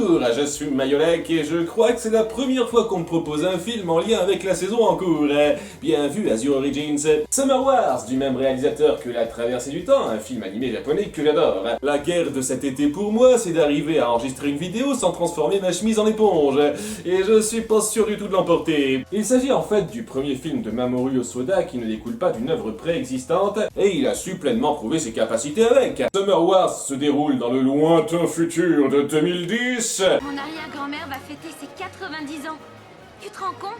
Bonjour, je suis Mayolek et je crois que c'est la première fois qu'on me propose un film en lien avec la saison en cours. Bien vu, Azure Origins. Summer Wars, du même réalisateur que La Traversée du Temps, un film animé japonais que j'adore. La guerre de cet été pour moi, c'est d'arriver à enregistrer une vidéo sans transformer ma chemise en éponge. Et je suis pas sûr du tout de l'emporter. Il s'agit en fait du premier film de Mamoru Hosoda qui ne découle pas d'une œuvre préexistante, et il a su pleinement prouver ses capacités avec. Summer Wars se déroule dans le lointain futur de 2010. Mon arrière-grand-mère va fêter ses 90 ans. Tu te rends compte?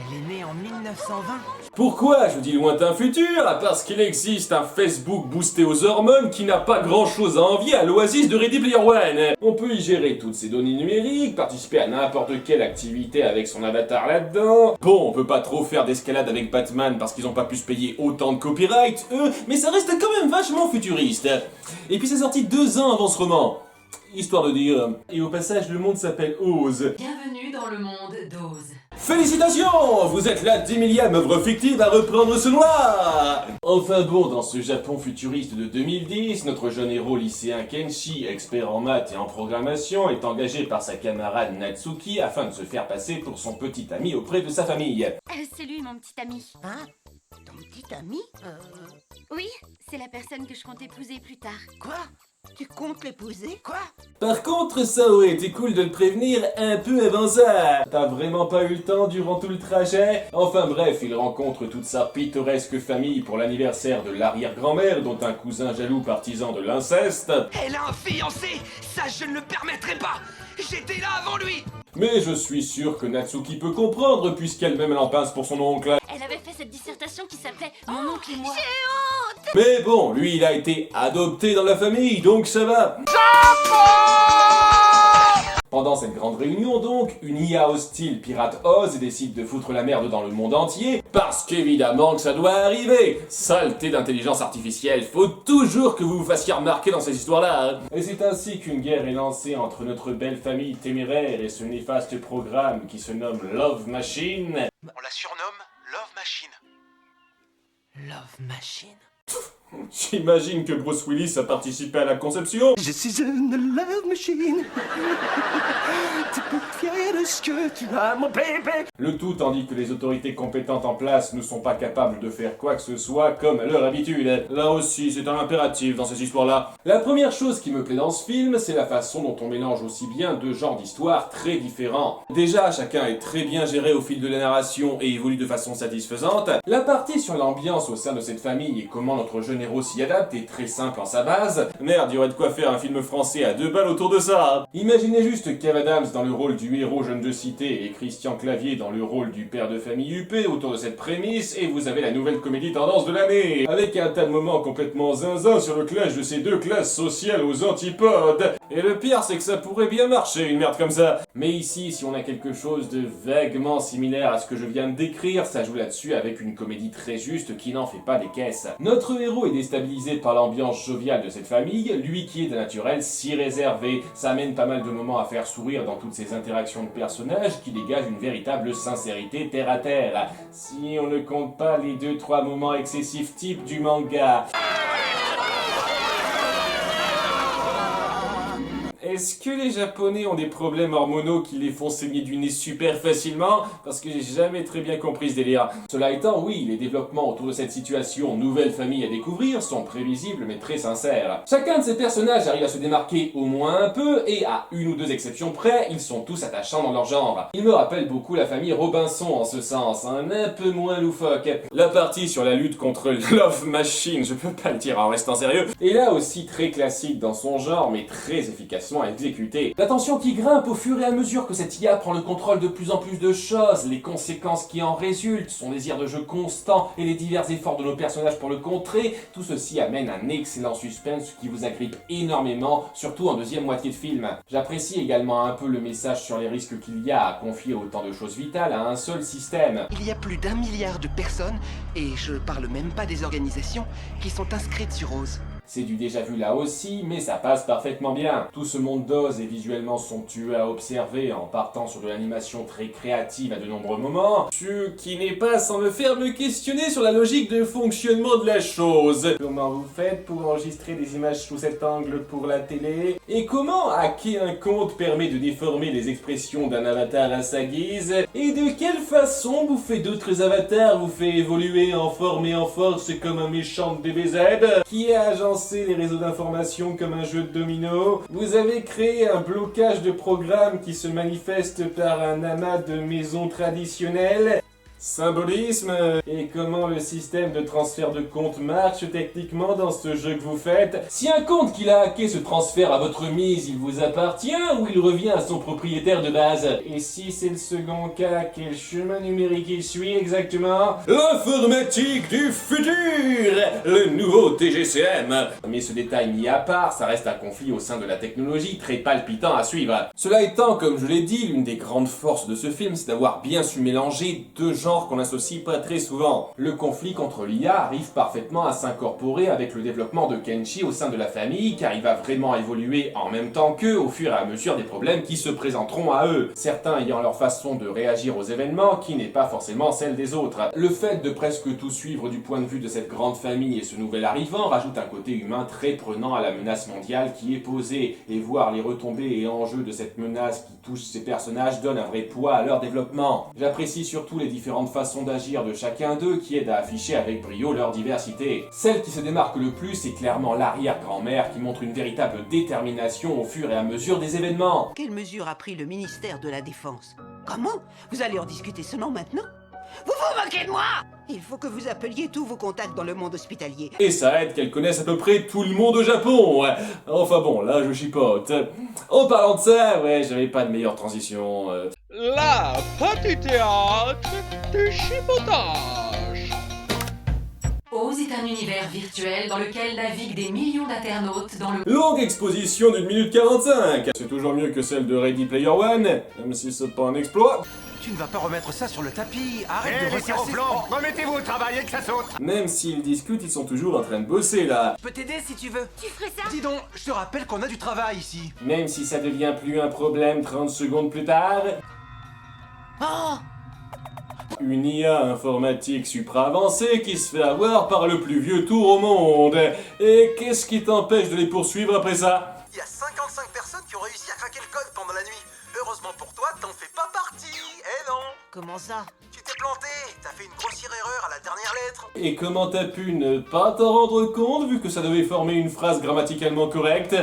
Elle est née en 1920. Pourquoi je dis lointain futur? Parce qu'il existe un Facebook boosté aux hormones qui n'a pas grand chose à envier à l'Oasis de Ready Player One. On peut y gérer toutes ses données numériques, participer à n'importe quelle activité avec son avatar là-dedans. Bon, on peut pas trop faire d'escalade avec Batman parce qu'ils ont pas pu se payer autant de copyright, eux, mais ça reste quand même vachement futuriste. Et puis c'est sorti 2 ans avant ce roman. Histoire de dire. Et au passage, le monde s'appelle Oz. Bienvenue dans le monde d'Oz. Félicitations! Vous êtes la 10 000e œuvre fictive à reprendre ce noir! Enfin bon, dans ce Japon futuriste de 2010, notre jeune héros lycéen Kenshi, expert en maths et en programmation, est engagé par sa camarade Natsuki afin de se faire passer pour son petit ami auprès de sa famille. C'est lui, mon petit ami. Hein? Ton petit ami? Oui, c'est la personne que je compte épouser plus tard. Quoi? Tu comptes l'épouser? Quoi? Par contre, ça aurait été cool de le prévenir un peu avant ça. T'as vraiment pas eu le temps durant tout le trajet? Enfin bref, il rencontre toute sa pittoresque famille pour l'anniversaire de l'arrière-grand-mère, dont un cousin jaloux partisan de l'inceste. Elle a un fiancé! Ça, je ne le permettrai pas! J'étais là avant lui! Mais je suis sûr que Natsuki peut comprendre, puisqu'elle-même elle en pince pour son oncle. Elle avait fait cette dissertation qui s'appelait Mon oncle et moi. Mais bon, lui il a été adopté dans la famille, donc ça va. Pendant cette grande réunion donc, une IA hostile pirate Oz décide de foutre la merde dans le monde entier, parce qu'évidemment que ça doit arriver. Saleté d'intelligence artificielle, faut toujours que vous vous fassiez remarquer dans ces histoires-là. Et c'est ainsi qu'une guerre est lancée entre notre belle famille téméraire et ce néfaste programme qui se nomme Love Machine. On la surnomme Love Machine. Love Machine. J'imagine que Bruce Willis a participé à la conception. Je suis une love machine. Tu peux être fier de ce que tu as, mon bébé. Le tout tandis que les autorités compétentes en place ne sont pas capables de faire quoi que ce soit comme à leur habitude. Là aussi, c'est un impératif dans ces histoires-là. La première chose qui me plaît dans ce film, c'est la façon dont on mélange aussi bien 2 genres d'histoires très différents. Déjà, chacun est très bien géré au fil de la narration et évolue de façon satisfaisante. La partie sur l'ambiance au sein de cette famille et comment notre jeune héros s'y adapte est très simple en sa base. Merde, il y aurait de quoi faire un film français à 2 balles autour de ça. Imaginez juste Kev Adams dans le rôle du héros jeune de cité et Christian Clavier dans le rôle du père de famille huppé autour de cette prémisse et vous avez la nouvelle comédie tendance de l'année. Avec un tas de moments complètement zinzin sur le clash de ces 2 classes sociales aux antipodes. Et le pire, c'est que ça pourrait bien marcher, une merde comme ça. Mais ici, si on a quelque chose de vaguement similaire à ce que je viens de décrire, ça joue là-dessus avec une comédie très juste qui n'en fait pas des caisses. Notre héros est déstabilisé par l'ambiance joviale de cette famille, lui qui est de naturel si réservé. Ça amène pas mal de moments à faire sourire dans toutes ces interactions de personnages qui dégagent une véritable sincérité terre à terre. Si on ne compte pas les 2-3 moments excessifs type du manga. Est-ce que les Japonais ont des problèmes hormonaux qui les font saigner du nez super facilement? Parce que j'ai jamais très bien compris ce délire. Cela étant, oui, les développements autour de cette situation, nouvelle famille à découvrir, sont prévisibles mais très sincères. Chacun de ces personnages arrive à se démarquer au moins un peu, et à 1 ou 2 exceptions près, ils sont tous attachants dans leur genre. Ils me rappellent beaucoup la famille Robinson en ce sens, un peu moins loufoque. La partie sur la lutte contre Love Machine, je peux pas le dire en restant sérieux, est là aussi très classique dans son genre, mais très efficacement exécuté. La tension qui grimpe au fur et à mesure que cette IA prend le contrôle de plus en plus de choses, les conséquences qui en résultent, son désir de jeu constant et les divers efforts de nos personnages pour le contrer, tout ceci amène un excellent suspense qui vous agrippe énormément, surtout en deuxième moitié de film. J'apprécie également un peu le message sur les risques qu'il y a à confier autant de choses vitales à un seul système. Il y a plus d'1 milliard de personnes, et je parle même pas des organisations, qui sont inscrites sur Oz. C'est du déjà vu là aussi, mais ça passe parfaitement bien. Tout ce monde d'Oz est visuellement somptueux à observer en partant sur de l'animation très créative à de nombreux moments, ce qui n'est pas sans me faire me questionner sur la logique de fonctionnement de la chose. Comment vous faites pour enregistrer des images sous cet angle pour la télé? Et comment hacker un compte permet de déformer les expressions d'un avatar à sa guise? Et de quelle façon bouffer d'autres avatars vous fait évoluer en forme et en force comme un méchant de DBZ? Qui a agencé les réseaux d'information comme un jeu de domino? Vous avez créé un blocage de programme qui se manifeste par un amas de maisons traditionnelles. Symbolisme. Et comment le système de transfert de compte marche techniquement dans ce jeu que vous faites? Si un compte qu'il a hacké se transfère à votre mise, il vous appartient ou il revient à son propriétaire de base? Et si c'est le second cas, quel chemin numérique il suit exactement? L'informatique du futur! Le nouveau TGCM! Mais ce détail mis à part, ça reste un conflit au sein de la technologie très palpitant à suivre. Cela étant, comme je l'ai dit, l'une des grandes forces de ce film, c'est d'avoir bien su mélanger deux genres qu'on n'associe pas très souvent. Le conflit contre l'IA arrive parfaitement à s'incorporer avec le développement de Kenshi au sein de la famille, car il va vraiment évoluer en même temps qu'eux au fur et à mesure des problèmes qui se présenteront à eux, certains ayant leur façon de réagir aux événements qui n'est pas forcément celle des autres. Le fait de presque tout suivre du point de vue de cette grande famille et ce nouvel arrivant rajoute un côté humain très prenant à la menace mondiale qui est posée, et voir les retombées et enjeux de cette menace qui touche ces personnages donne un vrai poids à leur développement. J'apprécie surtout les différentes façons d'agir de chacun d'eux qui aident à afficher avec brio leur diversité. Celle qui se démarque le plus est clairement l'arrière-grand-mère qui montre une véritable détermination au fur et à mesure des événements. Quelle mesure a pris le ministère de la Défense? Comment? Vous allez en discuter seulement maintenant? Vous vous moquez de moi? Il faut que vous appeliez tous vos contacts dans le monde hospitalier. Et ça aide qu'elle connaisse à peu près tout le monde au Japon. Enfin bon, là je chipote. En parlant de ça, ouais, j'avais pas de meilleure transition. La partie théâtre du chipotage. Oz est un univers virtuel dans lequel naviguent des millions d'internautes dans le... Longue exposition d'1 minute 45. C'est toujours mieux que celle de Ready Player One, même si c'est pas un exploit. Tu ne vas pas remettre ça sur le tapis. Arrête de les ressasser. remettez-vous au travail et que ça saute. Même s'ils discutent, ils sont toujours en train de bosser là. Je peux t'aider si tu veux. Tu ferais ça? Dis donc, je te rappelle qu'on a du travail ici. Même si ça devient plus un problème 30 secondes plus tard. Oh! Une IA informatique supra-avancée qui se fait avoir par le plus vieux tour au monde. Et qu'est-ce qui t'empêche de les poursuivre après ça? Il y a 55 personnes qui ont réussi à craquer le code pendant la nuit. Heureusement pour toi, t'en fais pas partie. Eh non! Comment ça? Tu t'es planté, t'as fait une grossière erreur à la dernière lettre. Et comment t'as pu ne pas t'en rendre compte vu que ça devait former une phrase grammaticalement correcte?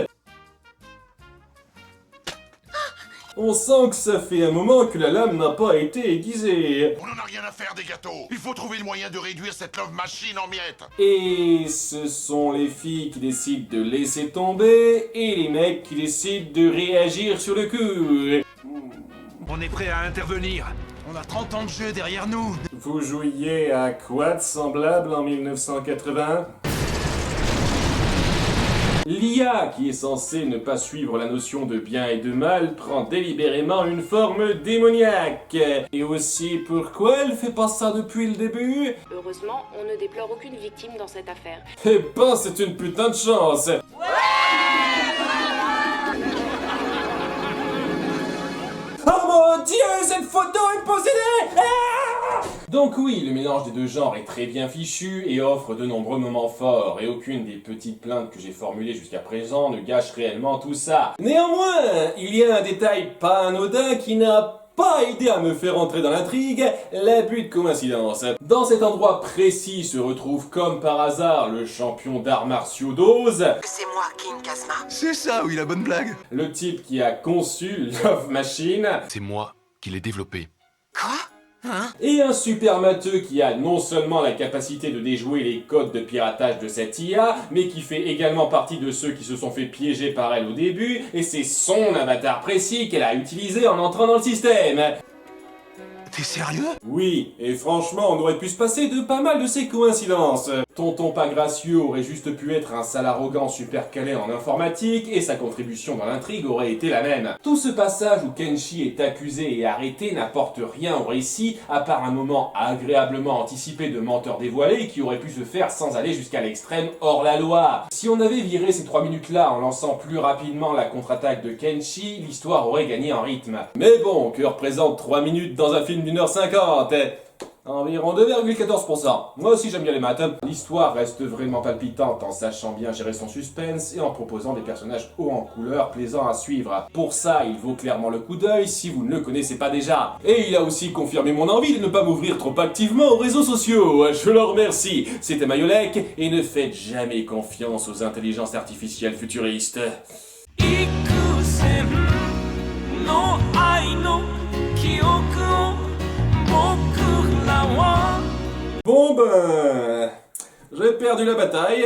On sent que ça fait un moment que la lame n'a pas été aiguisée. On n'en a rien à faire des gâteaux. Il faut trouver le moyen de réduire cette love machine en miettes. Et ce sont les filles qui décident de laisser tomber et les mecs qui décident de réagir sur le coup. On est prêt à intervenir. On a 30 ans de jeu derrière nous. Vous jouiez à quoi de semblable en 1980? L'IA, qui est censée ne pas suivre la notion de bien et de mal, prend délibérément une forme démoniaque. Et aussi, pourquoi elle fait pas ça depuis le début? Heureusement, on ne déplore aucune victime dans cette affaire. Eh ben, c'est une putain de chance. Oh mon Dieu, cette photo est possédée! Donc oui, le mélange des deux genres est très bien fichu et offre de nombreux moments forts, et aucune des petites plaintes que j'ai formulées jusqu'à présent ne gâche réellement tout ça. Néanmoins, il y a un détail pas anodin qui n'a pas aidé à me faire entrer dans l'intrigue, l'abus de coïncidence. Dans cet endroit précis se retrouve comme par hasard le champion d'arts martiaux d'Oz. C'est moi, King Kazma. C'est ça, oui, la bonne blague. Le type qui a conçu Love Machine. C'est moi qui l'ai développé. Quoi? Hein? Et un super matheux qui a non seulement la capacité de déjouer les codes de piratage de cette IA, mais qui fait également partie de ceux qui se sont fait piéger par elle au début, et c'est son avatar précis qu'elle a utilisé en entrant dans le système. T'es sérieux? Oui, et franchement, on aurait pu se passer de pas mal de ces coïncidences. Tonton pas gracieux aurait juste pu être un sale arrogant super calé en informatique, et sa contribution dans l'intrigue aurait été la même. Tout ce passage où Kenshi est accusé et arrêté n'apporte rien au récit, à part un moment agréablement anticipé de menteur dévoilé qui aurait pu se faire sans aller jusqu'à l'extrême hors la loi. Si on avait viré ces 3 minutes-là en lançant plus rapidement la contre-attaque de Kenshi, l'histoire aurait gagné en rythme. Mais bon, que représente 3 minutes dans un film d'1h50 ? Environ 2,14%. Moi aussi j'aime bien les maths. L'histoire reste vraiment palpitante en sachant bien gérer son suspense et en proposant des personnages hauts en couleur plaisants à suivre. Pour ça, il vaut clairement le coup d'œil si vous ne le connaissez pas déjà. Et il a aussi confirmé mon envie de ne pas m'ouvrir trop activement aux réseaux sociaux. Je le remercie. C'était Mayolek et ne faites jamais confiance aux intelligences artificielles futuristes. Bon ben, j'ai perdu la bataille.